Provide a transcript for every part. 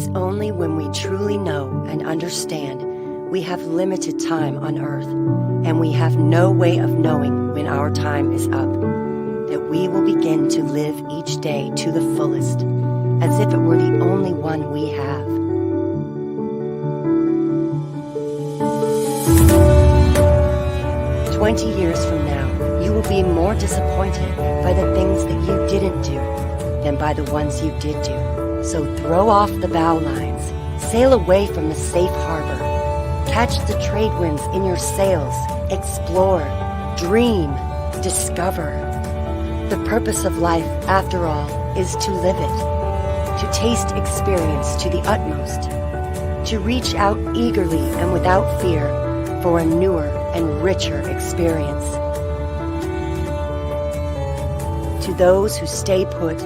It's only when we truly know and understand we have limited time on earth, and we have no way of knowing when our time is up, that we will begin to live each day to the fullest, as if it were the only one we have. "20 years from now, you will be more disappointed by the things that you didn't do than by the ones you did do. So throw off the bow lines, sail away from the safe harbor, catch the trade winds in your sails, explore, dream, discover. The purpose of life, after all, is to live it, to taste experience to the utmost, to reach out eagerly and without fear for a newer and richer experience. To those who stay put,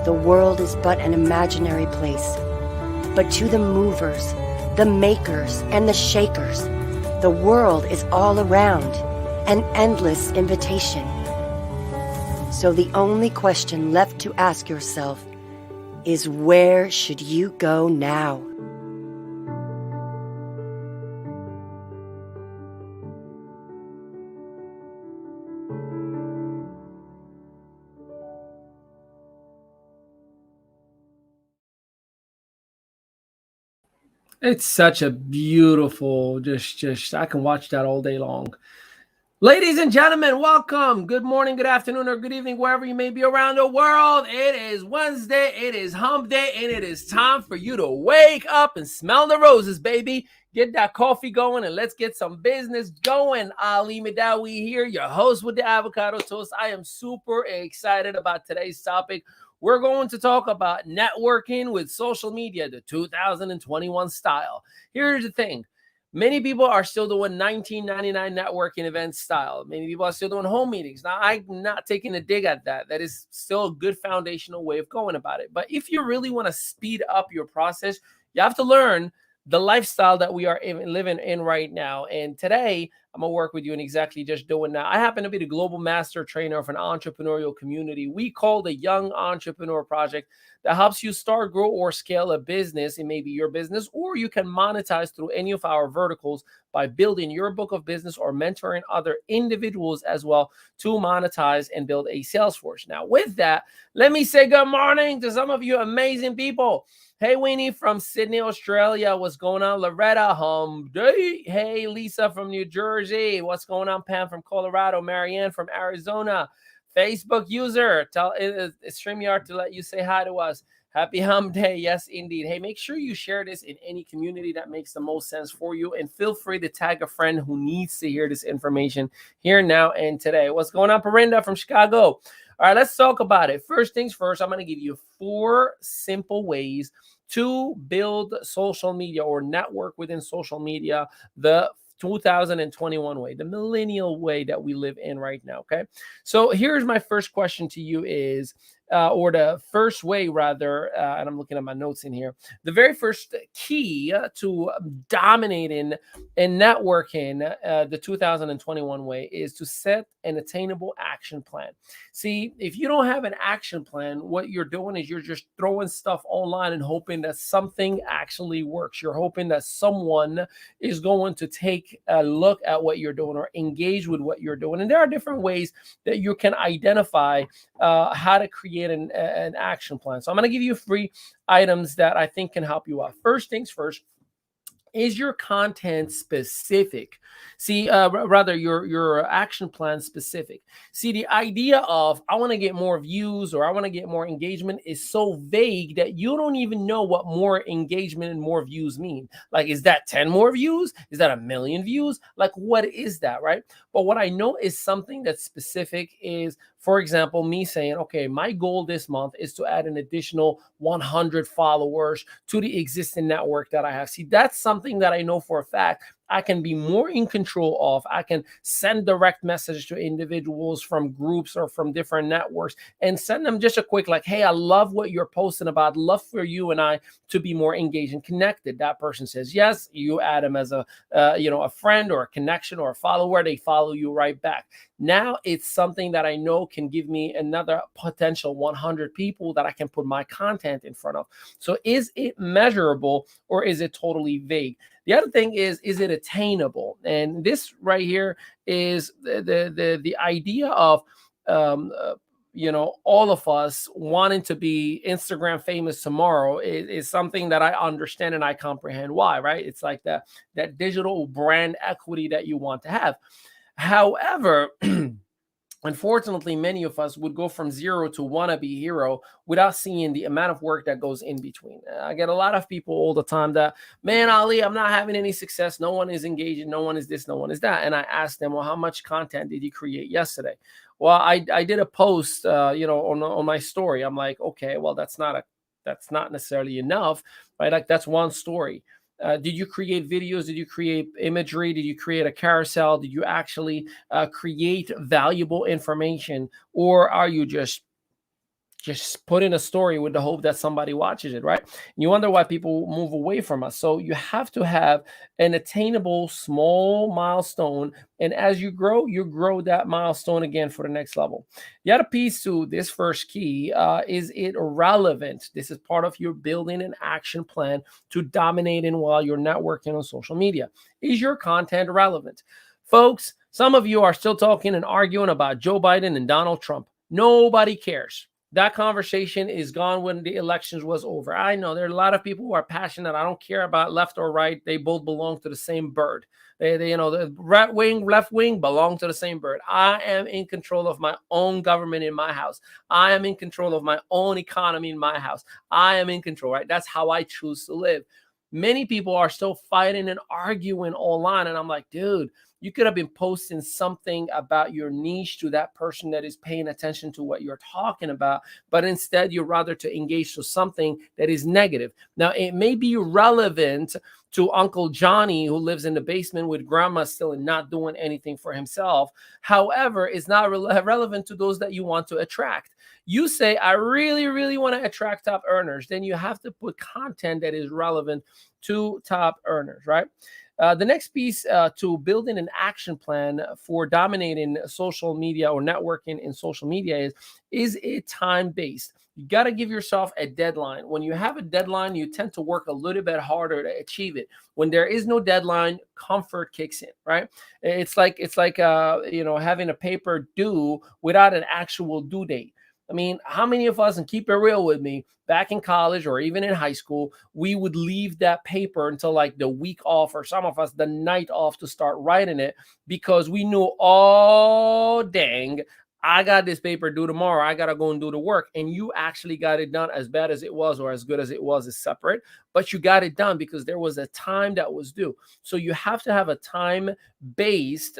the world is but an imaginary place. But to the movers, the makers, and the shakers, the world is all around, an endless invitation. So the only question left to ask yourself is, where should you go now?" It's such a beautiful, just I can watch that all day long. Ladies and gentlemen, welcome. Good morning, good afternoon, or good evening, wherever you may be around the world. It is Wednesday, it is hump day, and it is time for you to wake up and smell the roses, baby. Get that coffee going and let's get some business going. Ali Midawi here, your host with the avocado toast. I am super excited about today's topic. We're going to talk about networking with social media, the 2021 style. Here's the thing. Many people are still doing 1999 networking event style. Many people are still doing home meetings. Now, I'm not taking a dig at that. That is still a good foundational way of going about it. But if you really want to speed up your process, you have to learn the lifestyle that we are living in right now. And today, I'm going to work with you in exactly just doing that. I happen to be the global master trainer of an entrepreneurial community we call the Young Entrepreneur Project, that helps you start, grow, or scale a business. It may be your business, or you can monetize through any of our verticals by building your book of business or mentoring other individuals as well to monetize and build a sales force. Now, with that, let me say good morning to some of you amazing people. Hey, Winnie from Sydney, Australia. What's going on? Loretta, home day. Hey, Lisa from New Jersey. What's going on? Pam from Colorado. Marianne from Arizona. Facebook user, tell StreamYard to let you say hi to us. Happy hump day. Yes, indeed. Hey, make sure you share this in any community that makes the most sense for you. And feel free to tag a friend who needs to hear this information here, now, and today. What's going on, Parinda from Chicago? All right, let's talk about it. First things first, I'm going to give you 4 simple ways to build social media or network within social media the 2021 way, the millennial way that we live in right now. Okay. So here's my first question to you is, or the first way rather, and I'm looking at my notes in here. The very first key to dominating and networking the 2021 way is to set an attainable action plan. See, if you don't have an action plan, what you're doing is you're just throwing stuff online and hoping that something actually works. You're hoping that someone is going to take a look at what you're doing or engage with what you're doing. And there are different ways that you can identify how to create an action plan. So I'm going to give you 3 items that I think can help you out. First things first, is your content specific? See, rather your action plan specific. See, the idea of I want to get more views or I want to get more engagement is so vague that you don't even know what more engagement and more views mean. Like, is that 10 more views? Is that 1 million views? Like, what is that, right? But what I know is something that's specific is, for example, me saying, okay, my goal this month is to add an additional 100 followers to the existing network that I have. See, that's something that I know for a fact I can be more in control of. I can send direct messages to individuals from groups or from different networks and send them just a quick like, hey, I love what you're posting about. I'd love for you and I to be more engaged and connected. That person says yes. You add them as a a friend or a connection or a follower. They follow you right back. Now it's something that I know can give me another potential 100 people that I can put my content in front of. So is it measurable or is it totally vague? The other thing is it attainable? And this right here is the idea of all of us wanting to be Instagram famous tomorrow is something that I understand and I comprehend why, right? It's like that digital brand equity that you want to have. However, unfortunately, many of us would go from zero to wannabe hero without seeing the amount of work that goes in between. I get a lot of people all the time that, man, Ali, I'm not having any success. No one is engaging. No one is this. No one is that. And I ask them, well, how much content did you create yesterday? Well, I did a post, on my story. I'm like, okay, well, that's not necessarily enough, right? Like that's one story. Did you create videos? Did you create imagery? Did you create a carousel? Did you actually create valuable information? Or are you just put in a story with the hope that somebody watches it, right? And you wonder why people move away from us. So you have to have an attainable small milestone. And as you grow that milestone again for the next level. The other piece to this first key is it relevant? This is part of your building an action plan to dominating while you're networking on social media. Is your content relevant? Folks, some of you are still talking and arguing about Joe Biden and Donald Trump. Nobody cares. That conversation is gone when the elections was over. I know there are a lot of people who are passionate. I don't care about left or right. They both belong to the same bird. They the right wing, left wing belong to the same bird. I am in control of my own government in my house. I am in control of my own economy in my house. I am in control, right? That's how I choose to live. Many people are still fighting and arguing online. And I'm like, dude, you could have been posting something about your niche to that person that is paying attention to what you're talking about, but instead you're rather to engage to something that is negative. Now, it may be relevant to Uncle Johnny who lives in the basement with grandma still and not doing anything for himself. However, it's not relevant to those that you want to attract. You say, I really, really want to attract top earners. Then you have to put content that is relevant to top earners, right? The next piece to building an action plan for dominating social media or networking in social media is it time-based? You got to give yourself a deadline. When you have a deadline, you tend to work a little bit harder to achieve it. When there is no deadline, comfort kicks in, right? It's like having a paper due without an actual due date. I mean, how many of us, and keep it real with me, back in college or even in high school, we would leave that paper until like the week off, or some of us the night off, to start writing it because we knew, oh, dang, I got this paper due tomorrow. I got to go and do the work. And you actually got it done. As bad as it was or as good as it was is separate, but you got it done because there was a time that was due. So you have to have a time-based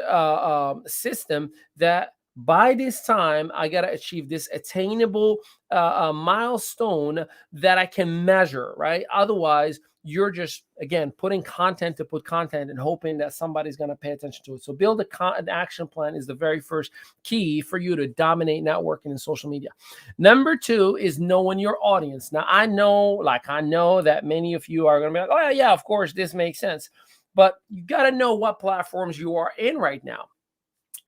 system that by this time, I got to achieve this attainable milestone that I can measure, right? Otherwise, you're just, again, putting content to put content and hoping that somebody's going to pay attention to it. So build an action plan is the very first key for you to dominate networking in social media. Number 2 is knowing your audience. Now, I know that many of you are going to be like, oh, yeah, of course, this makes sense. But you got to know what platforms you are in right now.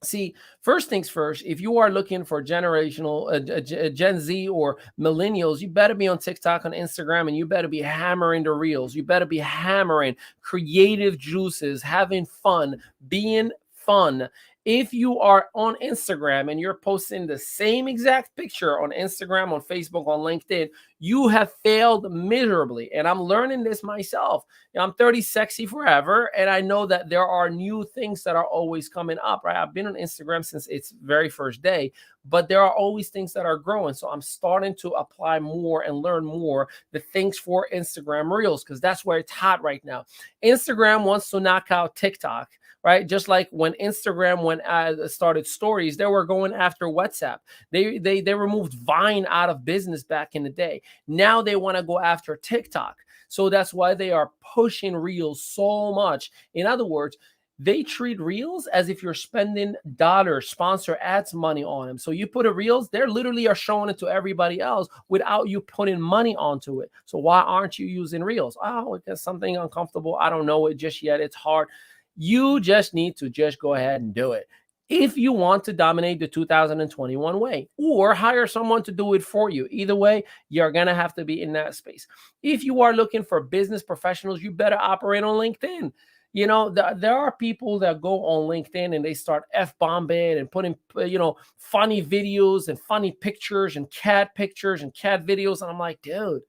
See, first things first, if you are looking for generational Gen Z or millennials, you better be on TikTok, on Instagram, and you better be hammering the reels. You better be hammering creative juices, having fun, being fun. If you are on Instagram and you're posting the same exact picture on Instagram, on Facebook, on LinkedIn, you have failed miserably. And I'm learning this myself. I'm 30 sexy forever. And I know that there are new things that are always coming up, right? I've been on Instagram since its very first day, but there are always things that are growing. So I'm starting to apply more and learn more the things for Instagram Reels, because that's where it's hot right now. Instagram wants to knock out TikTok, right? Just like when Instagram started stories, they were going after WhatsApp. They removed Vine out of business back in the day. Now they want to go after TikTok. So that's why they are pushing Reels so much. In other words, they treat Reels as if you're spending dollars, sponsor ads money on them. So you put a Reels, they literally are showing it to everybody else without you putting money onto it. So why aren't you using Reels? Oh, because something uncomfortable. I don't know it just yet. It's hard. You just need to just go ahead and do it if you want to dominate the 2021 way, or hire someone to do it for you. Either way, you're going to have to be in that space. If you are looking for business professionals, you better operate on LinkedIn. You know, there are people that go on LinkedIn and they start F-bombing and putting, funny videos and funny pictures and cat pictures and cat videos. And I'm like, dude,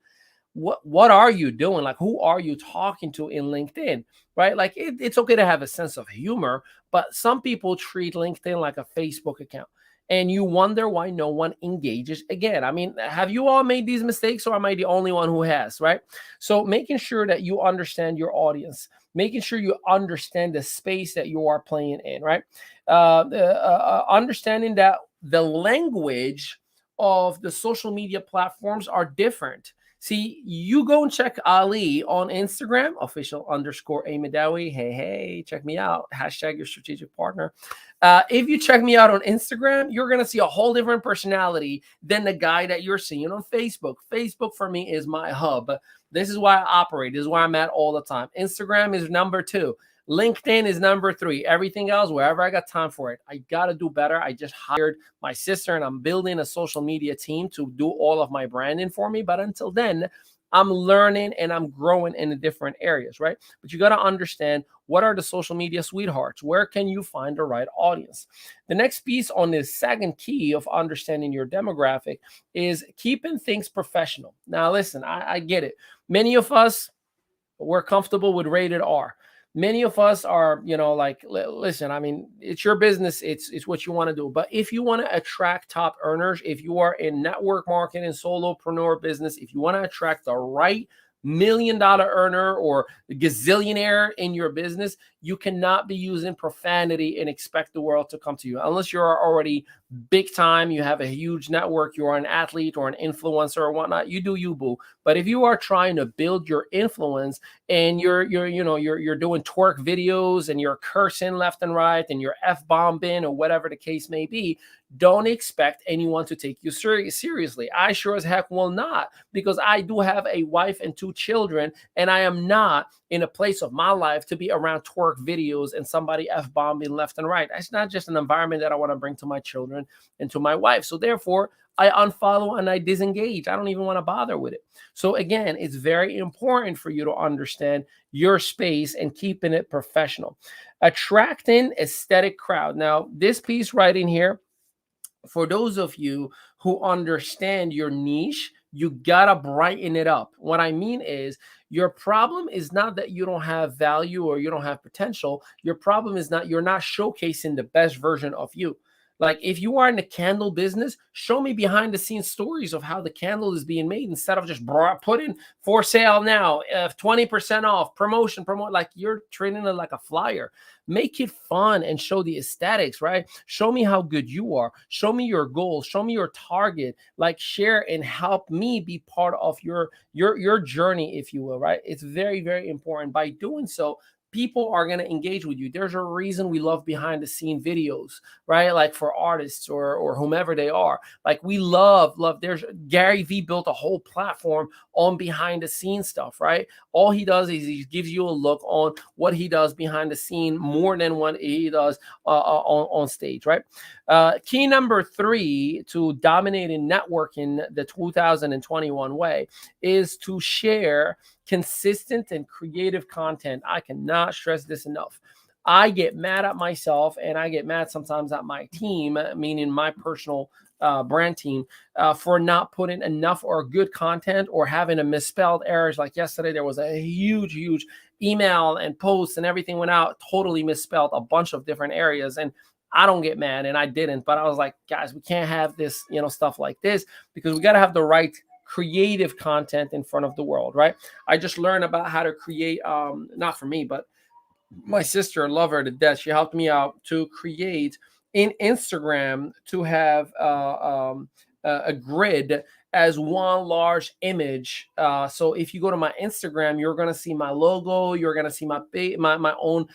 what are you doing? Like, who are you talking to in LinkedIn, right? Like, it's okay to have a sense of humor, but some people treat LinkedIn like a Facebook account, and you wonder why no one engages again. I mean, have you all made these mistakes, or am I the only one who has, right? So making sure that you understand your audience, making sure you understand the space that you are playing in, right? Understanding that the language of the social media platforms are different. See, you go and check Ali on Instagram, official_Amadawi. Hey, check me out. Hashtag your strategic partner. If you check me out on Instagram, you're going to see a whole different personality than the guy that you're seeing on Facebook. Facebook for me is my hub. This is why I operate. This is where I'm at all the time. Instagram is number 2. LinkedIn is number 3. Everything else, wherever I got time for it. I got to do better. I just hired my sister and I'm building a social media team to do all of my branding for me. But until then, I'm learning and I'm growing in the different areas, right? But you got to understand, what are the social media sweethearts? Where can you find the right audience? The next piece on this second key of understanding your demographic is keeping things professional. Now, listen, I get it. Many of us, we're comfortable with rated R. Many of us are, listen, I mean, it's your business. It's what you want to do. But if you want to attract top earners, if you are in network marketing, solopreneur business, if you want to attract the right $1 million earner or gazillionaire in your business, you cannot be using profanity and expect the world to come to you. Unless you're already big time, you have a huge network, you're an athlete or an influencer or whatnot, you do you, boo. But if you are trying to build your influence and you're doing twerk videos and you're cursing left and right and you're F-bombing or whatever the case may be, don't expect anyone to take you seriously. I sure as heck will not, because I do have a wife and 2 children, and I am not in a place of my life to be around twerk videos and somebody F-bombing left and right. That's not just an environment that I want to bring to my children and to my wife. So therefore, I unfollow and I disengage. I don't even want to bother with it. So again, it's very important for you to understand your space and keeping it professional. Attracting aesthetic crowd. Now, this piece right in here, for those of you who understand your niche, you gotta brighten it up. What I mean is, your problem is not that you don't have value or you don't have potential. Your problem is not you're not showcasing the best version of you. Like, if you are in the candle business, show me behind the scenes stories of how the candle is being made, instead of just putting for sale now, 20% off, promote. Like, you're treating it like a flyer. Make it fun and show the aesthetics, right? Show me how good you are. Show me your goals. Show me your target. Like, share and help me be part of your journey, if you will, right? It's very, very important. By doing so, people are going to engage with you. There's a reason we love behind the scene videos, right? Like, for artists or whomever they are. Like, we love, there's Gary Vee built a whole platform on behind the scenes stuff, right? All he does is he gives you a look on what he does behind the scene more than what he does on stage, right? Key number 3 to dominating networking the 2021 way is to share consistent and creative content. I cannot stress this enough. I get mad at myself, and I get mad sometimes at my team, meaning my personal brand team, for not putting enough or good content or having a misspelled errors. Like yesterday, there was a huge email and post and everything went out totally misspelled, a bunch of different areas. And I don't get mad, and I didn't, but I was like, guys, we can't have this, stuff like this, because we got to have the right creative content in front of the world, right? I just learned about how to create, not for me, but my sister, love her to death. She helped me out to create in Instagram to have a grid as one large image. So if you go to my Instagram, you're gonna see my logo. You're gonna see my own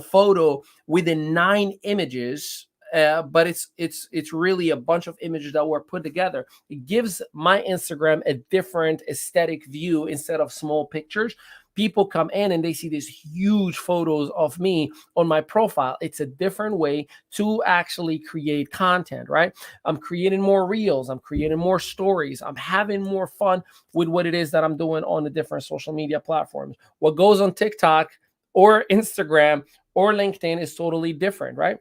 photo within 9 images. But it's really a bunch of images that were put together. It gives my Instagram a different aesthetic view instead of small pictures. People come in and they see these huge photos of me on my profile. It's a different way to actually create content, right? I'm creating more reels. I'm creating more stories. I'm having more fun with what it is that I'm doing on the different social media platforms. What goes on TikTok or Instagram or LinkedIn is totally different, right?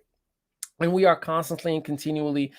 And we are constantly and continually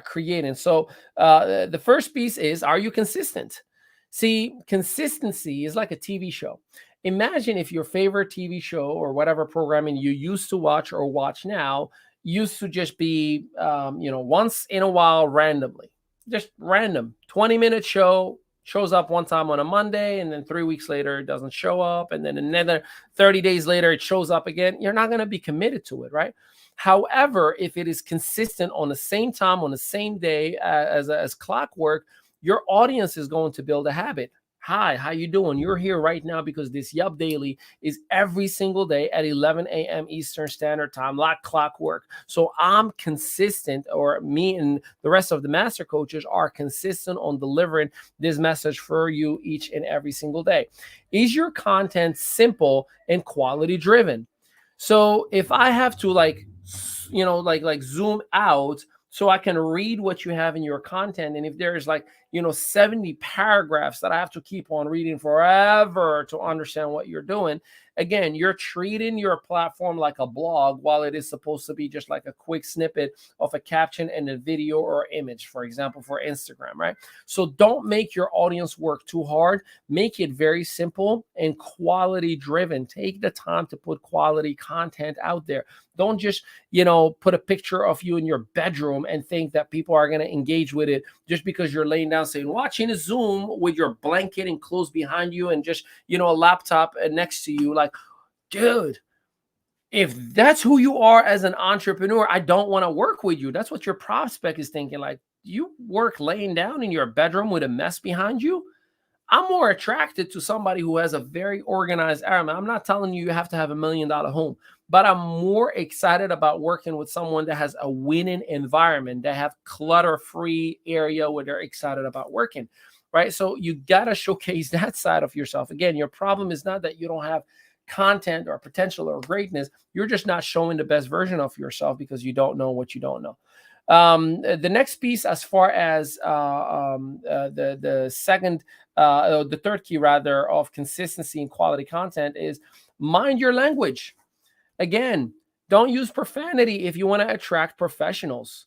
creating. So the first piece is, are you consistent? See, consistency is like a TV show. Imagine if your favorite TV show or whatever programming you used to watch or watch now used to just be, once in a while, randomly, just random 20-minute show, shows up one time on a Monday, and then 3 weeks later, it doesn't show up. And then another 30 days later, it shows up again. You're not going to be committed to it, right? However, if it is consistent on the same time, on the same day as clockwork, your audience is going to build a habit. Hi, how you doing? You're here right now because this Yup Daily is every single day at 11 a.m. Eastern Standard Time, like clockwork. So I'm consistent, or me and the rest of the master coaches are consistent on delivering this message for you each and every single day. Is your content simple and quality driven? So if I have to like zoom out so I can read what you have in your content, and if there's 70 paragraphs that I have to keep on reading forever to understand what you're doing, again, you're treating your platform like a blog while it is supposed to be just like a quick snippet of a caption and a video or image, for example, for Instagram, right? So don't make your audience work too hard. Make it very simple and quality driven. Take the time to put quality content out there. Don't just, put a picture of you in your bedroom and think that people are going to engage with it just because you're laying down saying, watching a Zoom with your blanket and clothes behind you and just, a laptop next to you. Like, dude, if that's who you are as an entrepreneur, I don't want to work with you. That's what your prospect is thinking. Like, you work laying down in your bedroom with a mess behind you? I'm more attracted to somebody who has a very organized area. I'm not telling you have to have $1 million home, but I'm more excited about working with someone that has a winning environment, that have clutter-free area where they're excited about working, right? So you got to showcase that side of yourself. Again, your problem is not that you don't have content or potential or greatness. You're just not showing the best version of yourself because you don't know what you don't know. The next piece, as far as the third key rather of consistency and quality content, is mind your language. Again, don't use profanity if you want to attract professionals.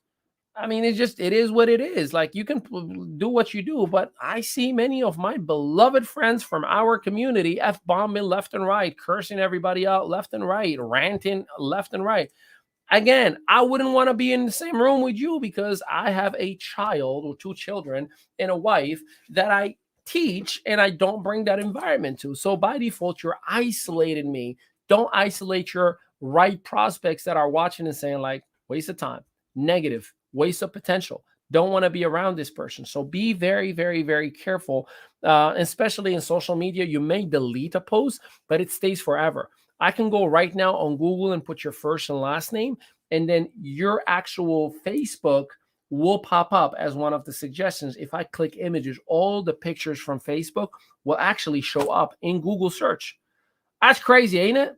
I mean, it is what it is. Like, you can do what you do, but I see many of my beloved friends from our community F-bombing left and right, cursing everybody out left and right, ranting left and right. Again, I wouldn't want to be in the same room with you because I have a child or 2 children and a wife that I teach, and I don't bring that environment to. So by default, you're isolating me. Don't isolate your right prospects that are watching and saying, like, waste of time, negative, waste of potential. Don't want to be around this person. So be very, very, very careful, especially in social media. You may delete a post, but it stays forever. I can go right now on Google and put your first and last name, and then your actual Facebook will pop up as one of the suggestions. If I click images, all the pictures from Facebook will actually show up in Google search. That's crazy, ain't it?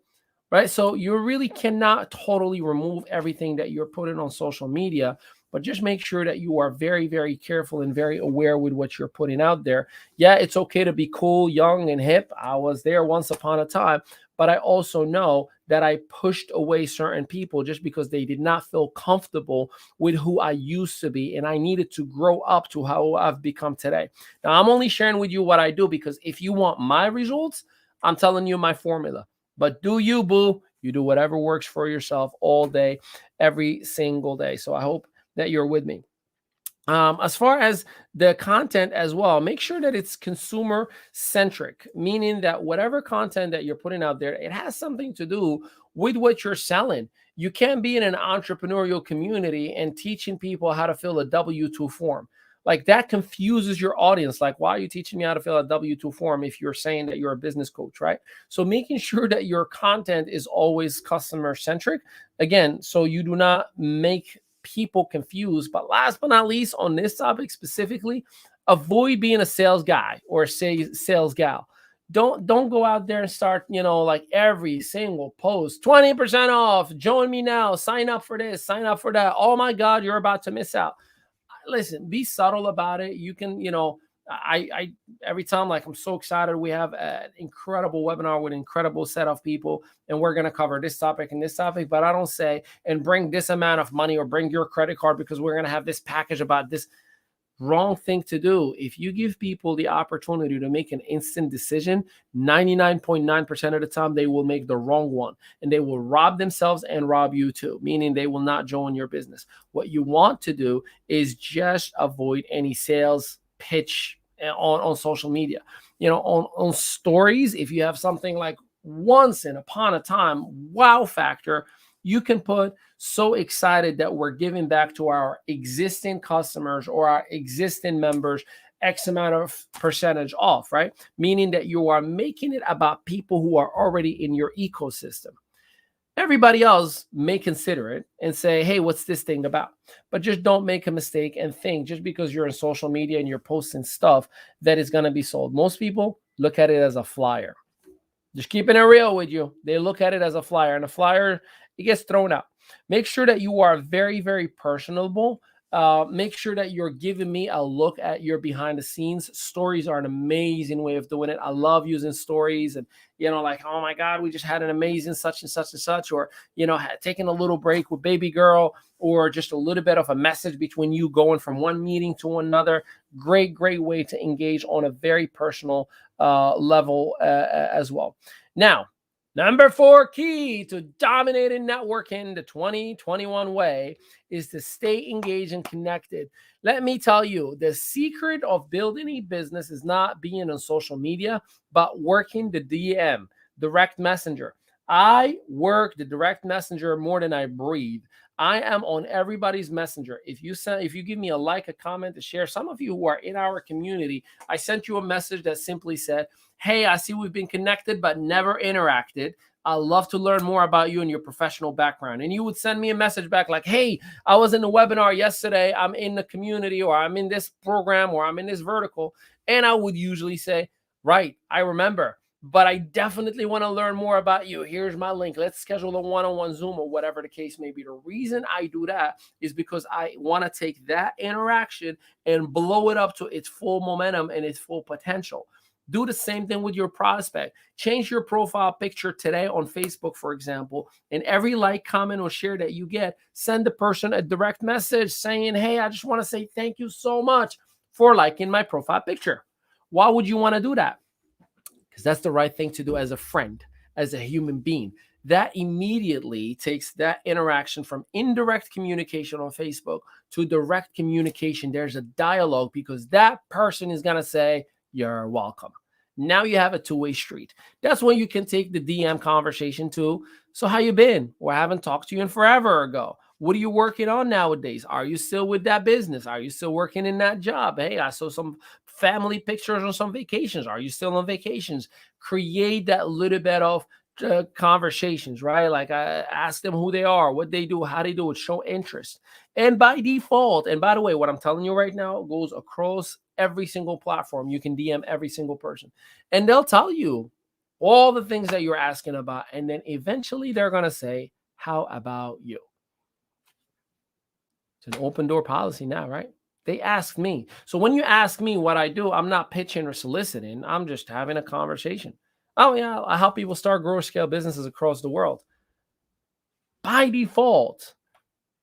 Right? So you really cannot totally remove everything that you're putting on social media, but just make sure that you are very, very careful and very aware with what you're putting out there. Yeah, it's okay to be cool, young, and hip. I was there once upon a time, but I also know that I pushed away certain people just because they did not feel comfortable with who I used to be, and I needed to grow up to how I've become today. Now, I'm only sharing with you what I do because if you want my results, I'm telling you my formula. But do you, boo? You do whatever works for yourself all day, every single day. So I hope that you're with me. As far as the content as well, make sure that it's consumer centric, meaning that whatever content that you're putting out there, it has something to do with what you're selling. You can't be in an entrepreneurial community and teaching people how to fill a W-2 form. Like that confuses your audience. Like, why are you teaching me how to fill a W-2 form if you're saying that you're a business coach, right? So making sure that your content is always customer centric, again, so you do not make people confused. But last but not least, on this topic specifically, avoid being a sales guy or sales gal. Don't go out there and start, like every single post, 20% off, join me now, sign up for this, sign up for that. Oh my God, you're about to miss out. Listen, be subtle about it. You can, I every time, like, I'm so excited. We have an incredible webinar with an incredible set of people, and we're going to cover this topic and this topic, but I don't say, and bring this amount of money or bring your credit card because we're going to have this package about this. Wrong thing to do. If you give people the opportunity to make an instant decision, 99.9% of the time they will make the wrong one, and they will rob themselves and rob you too, meaning they will not join your business. What you want to do is just avoid any sales pitch on social media. On stories, if you have something like once in upon a time wow factor, you can put so excited that we're giving back to our existing customers or our existing members X amount of percentage off, right? Meaning that you are making it about people who are already in your ecosystem. Everybody else may consider it and say, hey, what's this thing about? But just don't make a mistake and think just because you're in social media and you're posting stuff that is going to be sold. Most people look at it as a flyer. Just keeping it real with you. They look at it as a flyer, and a flyer, it gets thrown out. Make sure that you are very, very personable. Make sure that you're giving me a look at your behind the scenes. Stories are an amazing way of doing it. I love using stories and, like, oh my God, we just had an amazing such and such and such, or, taking a little break with baby girl, or just a little bit of a message between you going from one meeting to another. Great way to engage on a very personal level as well. Now, number 4 key to dominating networking the 2021 way is to stay engaged and connected. Let me tell you, the secret of building a business is not being on social media, but working the DM, direct messenger. I work the direct messenger more than I breathe. I am on everybody's messenger. If you give me a like, a comment, a share, some of you who are in our community, I sent you a message that simply said, hey, I see we've been connected but never interacted. I'd love to learn more about you and your professional background. And you would send me a message back like, hey, I was in the webinar yesterday. I'm in the community, or I'm in this program, or I'm in this vertical. And I would usually say, right, I remember, but I definitely want to learn more about you. Here's my link. Let's schedule a one-on-one Zoom or whatever the case may be. The reason I do that is because I want to take that interaction and blow it up to its full momentum and its full potential. Do the same thing with your prospect. Change your profile picture today on Facebook, for example, and every like, comment, or share that you get, send the person a direct message saying, hey, I just want to say thank you so much for liking my profile picture. Why would you want to do that? Because that's the right thing to do as a friend, as a human being. That immediately takes that interaction from indirect communication on Facebook to direct communication. There's a dialogue because that person is going to say, you're welcome. Now you have a two-way street. That's when you can take the DM conversation to, so how you been? Well, I haven't talked to you in forever ago. What are you working on nowadays? Are you still with that business? Are you still working in that job? Hey, I saw some family pictures on some vacations. Are you still on vacations? Create that little bit of conversations, right? Like, I ask them who they are, what they do, how they do it, show interest. And by default, and by the way, what I'm telling you right now goes across every single platform. You can DM every single person, and they'll tell you all the things that you're asking about. And then eventually they're going to say, how about you? It's an open door policy now, right? They ask me. So when you ask me what I do, I'm not pitching or soliciting. I'm just having a conversation. Oh, yeah, I help people start, grow, scale businesses across the world. By default,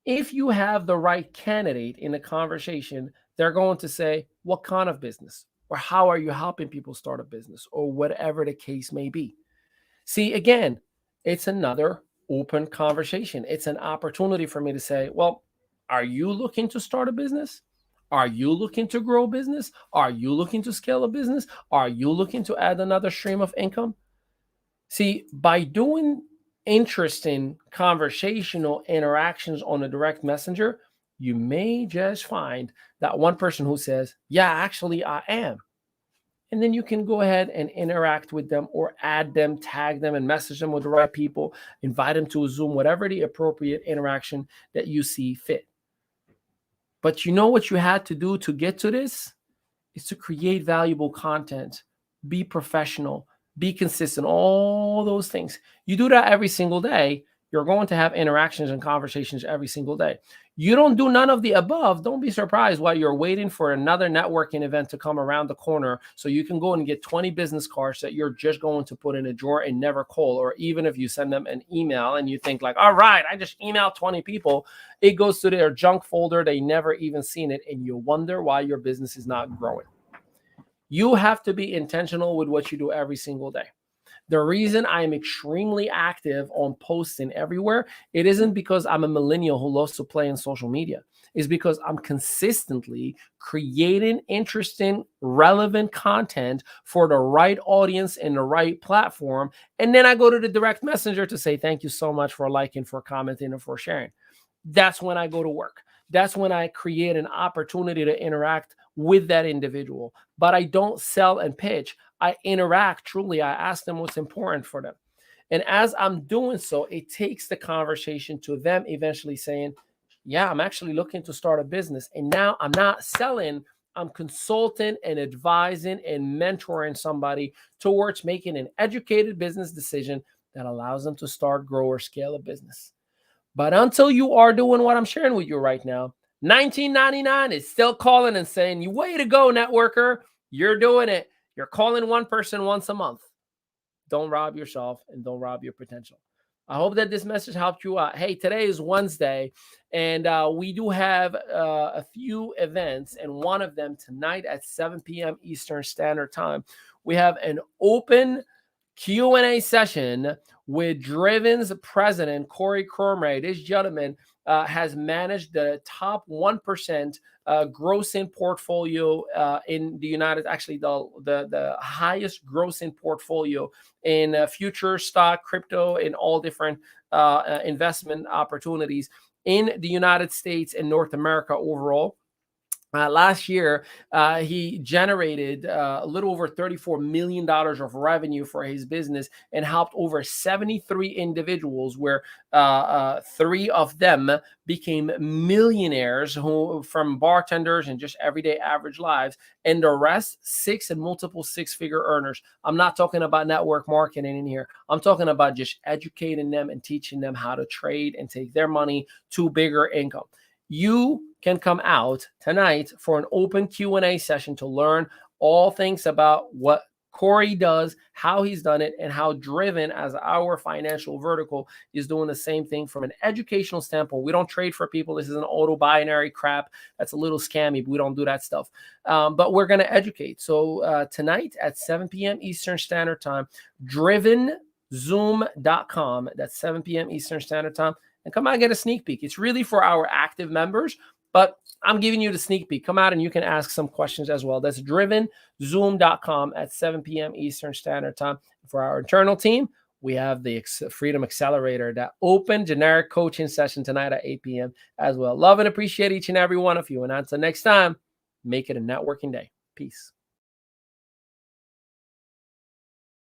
if you have the right candidate in the conversation, they're going to say, what kind of business? Or how are you helping people start a business? Or whatever the case may be. See, again, it's another open conversation. It's an opportunity for me to say, well, are you looking to start a business? Are you looking to grow a business? Are you looking to scale a business? Are you looking to add another stream of income? See, by doing interesting conversational interactions on a direct messenger, you may just find that one person who says, yeah, actually, I am. And then you can go ahead and interact with them or add them, tag them, and message them with the right people, invite them to a Zoom, whatever the appropriate interaction that you see fit. But you know what you had to do to get to this? Is to create valuable content, be professional, be consistent, all those things. You do that every single day, you're going to have interactions and conversations every single day. You don't do none of the above, don't be surprised while you're waiting for another networking event to come around the corner so you can go and get 20 business cards that you're just going to put in a drawer and never call. Or even if you send them an email and you think like, all right, I just emailed 20 people, it goes to their junk folder, they never even seen it, and you wonder why your business is not growing. You have to be intentional with what you do every single day. The reason I am extremely active on posting everywhere, it isn't because I'm a millennial who loves to play in social media. It's because I'm consistently creating interesting, relevant content for the right audience and the right platform. And then I go to the direct messenger to say, thank you so much for liking, for commenting, and for sharing. That's when I go to work. That's when I create an opportunity to interact with that individual. But I don't sell and pitch. I interact truly. I ask them what's important for them. And as I'm doing so, it takes the conversation to them eventually saying, yeah, I'm actually looking to start a business. And now I'm not selling, I'm consulting and advising and mentoring somebody towards making an educated business decision that allows them to start, grow, or scale a business. But until you are doing what I'm sharing with you right now, 1999 is still calling and saying, you way to go, networker. You're doing it. You're calling one person once a month. Don't rob yourself and don't rob your potential. I hope that this message helped you out. Hey, today is Wednesday, and we do have a few events, and one of them tonight at 7 p.m. Eastern Standard Time. We have an open Q&A session with Driven's president, Corey Cromray. This gentleman has managed the top 1% grossing portfolio in the United, actually the highest grossing portfolio in future stock, crypto, in all different investment opportunities in the United States and North America overall. Last year, he generated a little over $34 million of revenue for his business and helped over 73 individuals, where 3 of them became millionaires from bartenders and just everyday average lives, and the rest 6 and multiple 6-figure earners. I'm not talking about network marketing in here. I'm talking about just educating them and teaching them how to trade and take their money to bigger income. You can come out tonight for an open Q&A session to learn all things about what Corey does, how he's done it, and how Driven, as our financial vertical, is doing the same thing from an educational standpoint. We don't trade for people. This is an auto binary crap. That's a little scammy, but we don't do that stuff. But we're going to educate. So tonight at 7 p.m. Eastern Standard Time, drivenzoom.com. That's 7 p.m. Eastern Standard Time. And come out and get a sneak peek. It's really for our active members, but I'm giving you the sneak peek. Come out and you can ask some questions as well. That's drivenzoom.com at 7 p.m. Eastern Standard Time. For our internal team, we have the Freedom Accelerator, that open generic coaching session tonight at 8 p.m. as well. Love and appreciate each and every one of you. And until next time, make it a networking day. Peace.